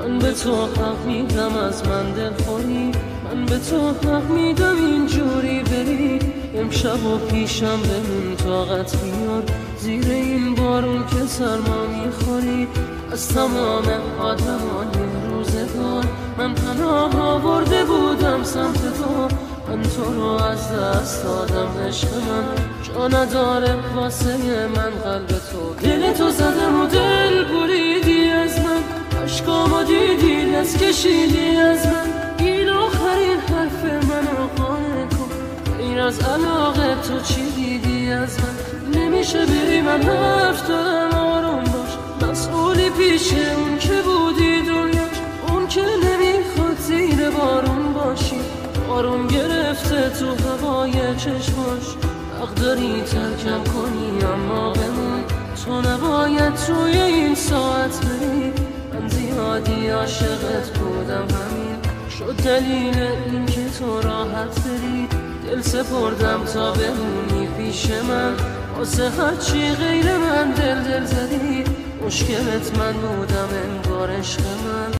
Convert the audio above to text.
من به تو حق میدم از من دلخوری، من به تو حق میدم اینجوری بری. امشب و پیشم بمون طاقت بیار، زیر این بارون که سرما میخوری. از تمام آدمای روزگار من پناه آورده بودم سمت تو، من تو رو از دست دادم. عشق من جا نداره واسه من قلب تو، دل تو زدم و دل بریدی از من، عشقامو دیدی دست کشیدی از من. این آخرین حرف منو قانع کن، غیر از علاقه تو چی دیدی از من؟ نمیشه بری من حرف دارم آروم باش، مسئولی پیش اون که بودی دنیاش، اون که نمیخواد زیر بارون باشی. بارون گرفته تو هوای چشماش، حق داری ترکم کنی اما بمون. تو نباید توی این ساعت بری، من زیادی عاشقت بودم، همین شد دلیل این که تو راحت بری. دل سپردم تا بمونی پیش من، واسه هرچی غیر من دل زدی. مشکلت من بودم انگار عشق من.